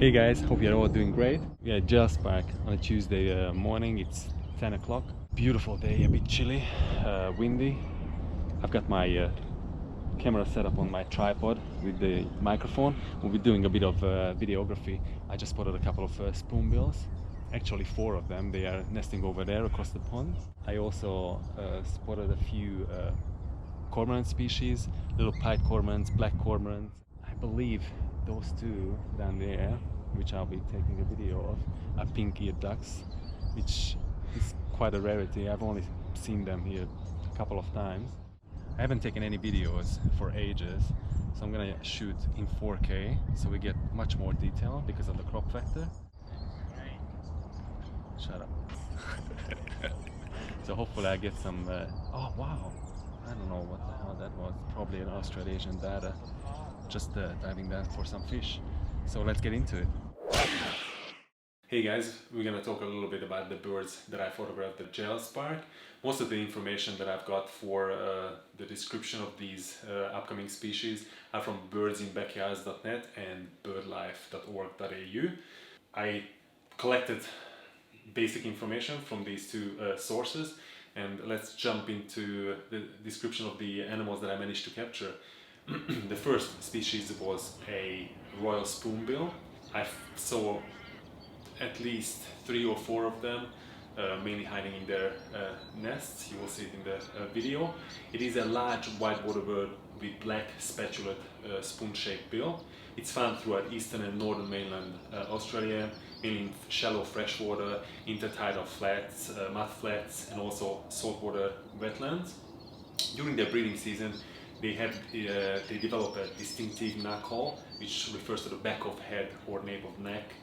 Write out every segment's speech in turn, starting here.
Hey guys, hope you're all doing great. We are at Jells Park on a Tuesday morning. It's 10 o'clock. Beautiful day, a bit chilly, windy. I've got my camera set up on my tripod with the microphone. We'll be doing a bit of videography. I just spotted a couple of spoonbills. Actually 4 of them. They are nesting over there across the pond. I also spotted a few cormorant species, little pied cormorants, black cormorants. I believe those 2 down there, which I'll be taking a video of, are pink-eared ducks, which is quite a rarity. I've only seen them here a couple of times. I haven't taken any videos for ages, so I'm gonna shoot in 4K so we get much more detail because of the crop factor. Shut up. So hopefully I get some oh wow, I don't know what the hell that was. Probably an Australasian data just diving down for some fish. So let's get into it. Hey guys, we're gonna talk a little bit about the birds that I photographed at Jells Park. Most of the information that I've got for the description of these upcoming species are from birdsinbackyards.net and birdlife.org.au. I collected basic information from these 2 sources, and let's jump into the description of the animals that I managed to capture. The first species was a royal spoonbill. I saw at least 3 or 4 of them, mainly hiding in their nests. You will see it in the video. It is a large white waterbird with black spatulate spoon-shaped bill. It's found throughout eastern and northern mainland Australia, mainly in shallow freshwater, intertidal flats, mud flats, and also saltwater wetlands. During their breeding season, they develop a distinctive neck call, which refers to the back of head or nape of neck.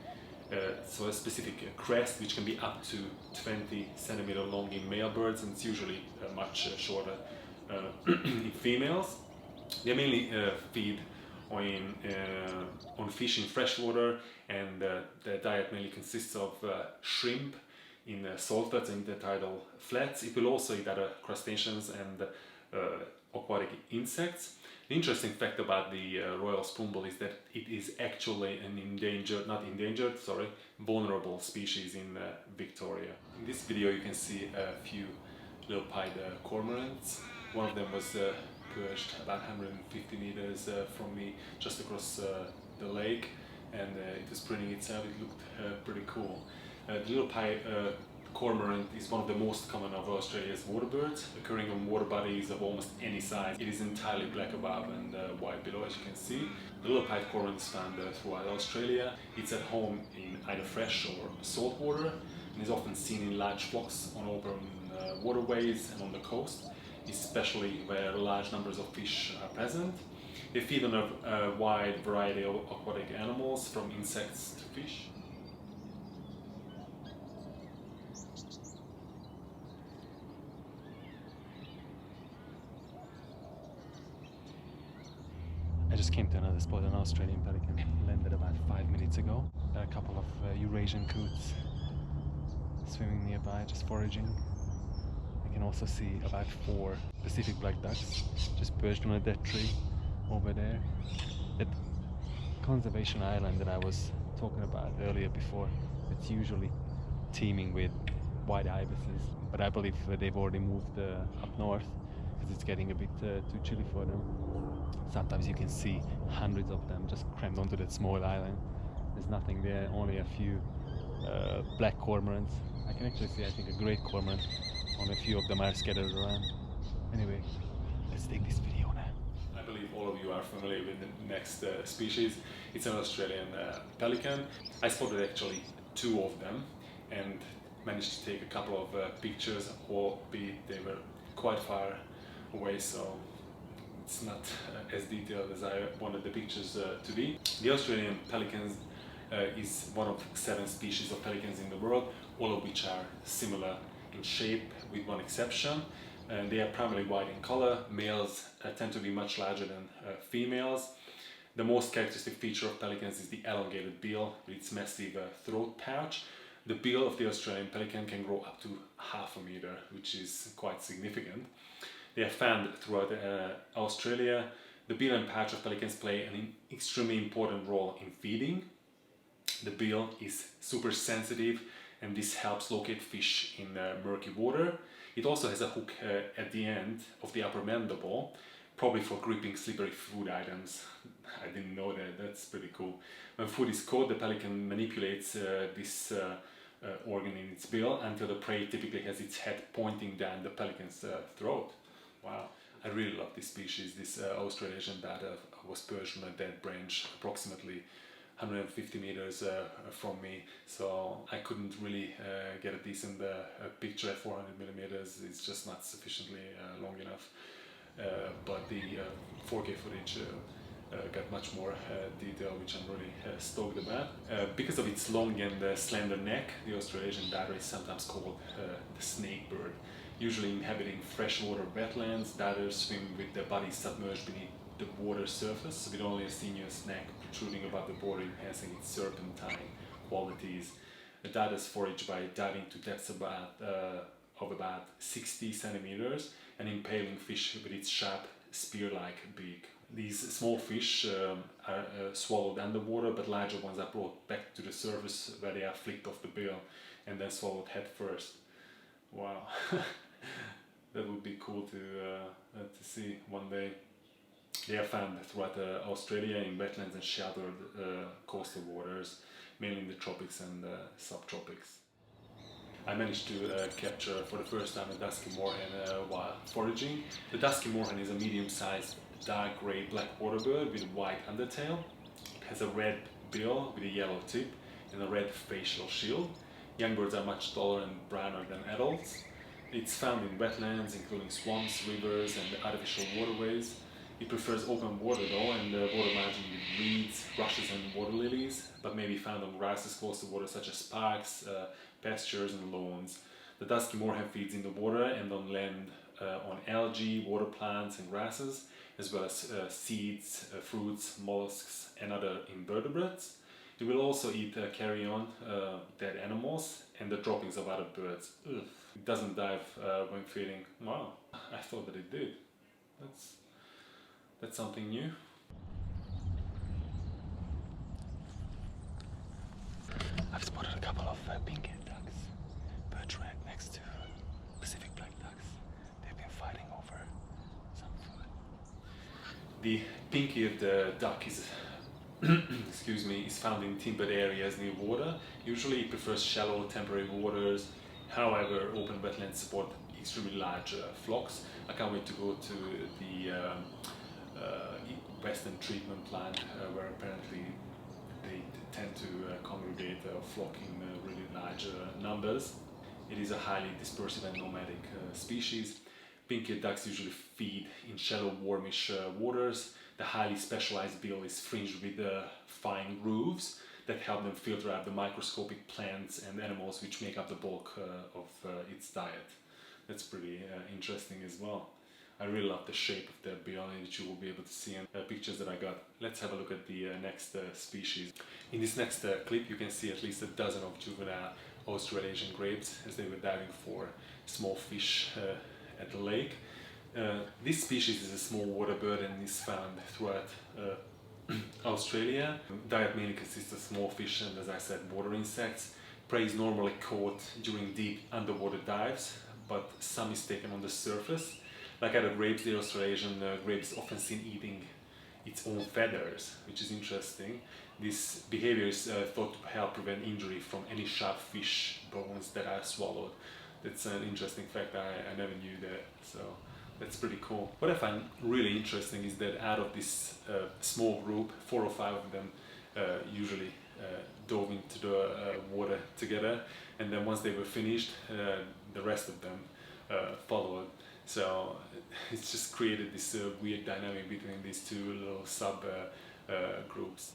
So a specific crest, which can be up to 20 centimeter long in male birds, and it's usually much shorter in females. They mainly feed on fish in freshwater, and their diet mainly consists of shrimp in salt flats and intertidal flats. It will also eat other crustaceans and aquatic insects. The interesting fact about the royal spoonbill is that it is actually an vulnerable species in Victoria. In this video you can see a few little pied cormorants. One of them was perched about 150 meters from me, just across the lake, and it was preening itself. It looked pretty cool. The little pied cormorant is one of the most common of Australia's waterbirds, occurring on water bodies of almost any size. It is entirely black above and white below, as you can see. The little pied cormorant is found throughout Australia. It's at home in either fresh or salt water, and is often seen in large flocks on open waterways and on the coast, especially where large numbers of fish are present. They feed on a wide variety of aquatic animals, from insects to fish. I just came to another spot, an Australian pelican, landed about 5 minutes ago. A couple of Eurasian coots swimming nearby, just foraging. I can also see about 4 Pacific black ducks just perched on a dead tree over there. That conservation island that I was talking about earlier before, it's usually teeming with white ibises, but I believe they've already moved up north because it's getting a bit too chilly for them. Sometimes you can see hundreds of them just crammed onto that small island. There's nothing there, only a few black cormorants. I can actually see, I think, a great cormorant. Only a few of them are scattered around. Anyway, let's take this video now. I believe all of you are familiar with the next species. It's an Australian pelican. I spotted actually 2 of them and managed to take a couple of pictures, albeit they were quite far away, so it's not as detailed as I wanted the pictures to be. The Australian pelicans is one of 7 species of pelicans in the world, all of which are similar in shape with one exception. And they are primarily white in color. Males tend to be much larger than females. The most characteristic feature of pelicans is the elongated bill with its massive throat pouch. The bill of the Australian pelican can grow up to half a meter, which is quite significant. They are found throughout Australia. The bill and pouch of pelicans play an extremely important role in feeding. The bill is super sensitive and this helps locate fish in murky water. It also has a hook at the end of the upper mandible, probably for gripping slippery food items. I didn't know that, that's pretty cool. When food is caught, the pelican manipulates this organ in its bill until the prey typically has its head pointing down the pelican's throat. Wow, I really love this species. This Australasian bat was perched on a dead branch approximately 150 meters from me, so I couldn't really get a decent picture at 400 millimeters. It's just not sufficiently long enough. But the 4K footage got much more detail, which I'm really stoked about. Because of its long and slender neck, the Australasian darter is sometimes called the snake bird. Usually inhabiting freshwater wetlands, darters swim with their bodies submerged beneath the water surface, with only a sinuous neck protruding above the border, enhancing its serpentine qualities. The darters forage by diving to depths of about 60 centimeters and impaling fish with its sharp spear-like beak. These small fish are swallowed underwater, but larger ones are brought back to the surface where they are flicked off the bill and then swallowed head first. Wow, that would be cool to see one day. They are found throughout Australia in wetlands and sheltered coastal waters, mainly in the tropics and subtropics. I managed to capture for the first time a dusky moorhen while foraging. The dusky moorhen is a medium-sized dark grey black waterbird with a white undertail. It has a red bill with a yellow tip and a red facial shield. Young birds are much taller and browner than adults. It's found in wetlands, including swamps, rivers and artificial waterways. It prefers open water though, and water margin with reeds, rushes and water lilies, but may be found on grasses close to water such as parks, pastures and lawns. The dusky moorhen feeds in the water and on land on algae, water plants and grasses, as well as seeds, fruits, mollusks and other invertebrates. It will also eat carrion, dead animals and the droppings of other birds. Ugh. It doesn't dive when feeding. Wow, I thought that it did. That's something new. I've spotted a couple of pink-eared ducks perched right next to Pacific black ducks. They've been fighting over some food. The pink-eared duck is excuse me, is found in timbered areas near water. Usually it prefers shallow temporary waters. However, open wetlands support extremely large flocks. I can't wait to go to the Western treatment plant where apparently they tend to congregate or flock in really large numbers. It is a highly dispersive and nomadic species. Pink-eared ducks usually feed in shallow warmish waters. The highly specialized bill is fringed with fine grooves that help them filter out the microscopic plants and animals which make up the bulk of its diet. That's pretty interesting as well. I really love the shape of the bill, which you will be able to see in pictures that I got. Let's have a look at the next species. In this next clip you can see at least a dozen of juvenile Australasian grapes as they were diving for small fish at the lake. This species is a small water bird and is found throughout Australia. Diet mainly consists of small fish and, as I said, water insects. Prey is normally caught during deep underwater dives, but some is taken on the surface. Like other grapes, the Australasian grape is often seen eating its own feathers, which is interesting. This behavior is thought to help prevent injury from any sharp fish bones that are swallowed. That's an interesting fact. I never knew that, so that's pretty cool. What I find really interesting is that out of this small group, 4 or 5 of them usually dove into the water together, and then once they were finished, the rest of them followed. So it's just created this weird dynamic between these two little sub groups.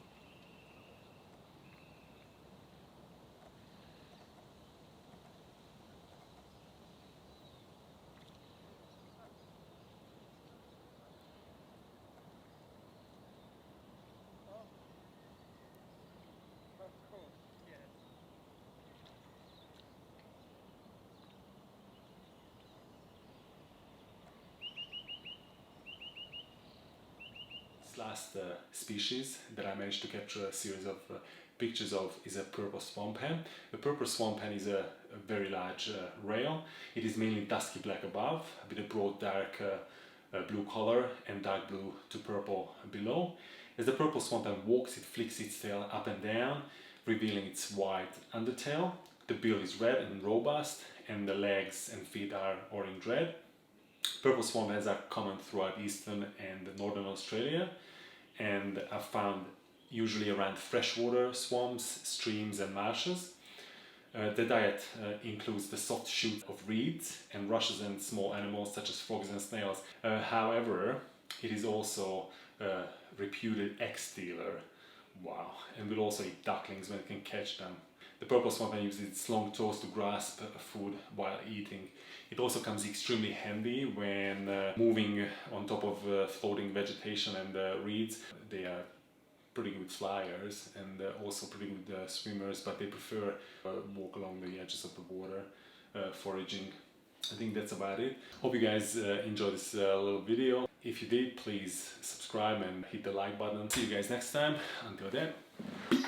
Last species that I managed to capture a series of pictures of is a purple swamp hen. The purple swamp hen is a very large rail. It is mainly dusky black above with a broad dark blue color and dark blue to purple below. As the purple swamp hen walks, it flicks its tail up and down, revealing its white undertail. The bill is red and robust, and the legs and feet are orange-red. Purple swamp hens are common throughout eastern and northern Australia, and are found usually around freshwater swamps, streams and marshes. The diet includes the soft shoots of reeds and rushes and small animals such as frogs and snails. However, it is also a reputed egg stealer. Wow, and will also eat ducklings when it can catch them. The purple swamp hen uses its long toes to grasp food while eating. It also comes extremely handy when moving on top of floating vegetation and reeds. They are pretty good flyers and also pretty good swimmers, but they prefer walk along the edges of the water foraging. I think that's about it. Hope you guys enjoyed this little video. If you did, please subscribe and hit the like button. See you guys next time. Until then.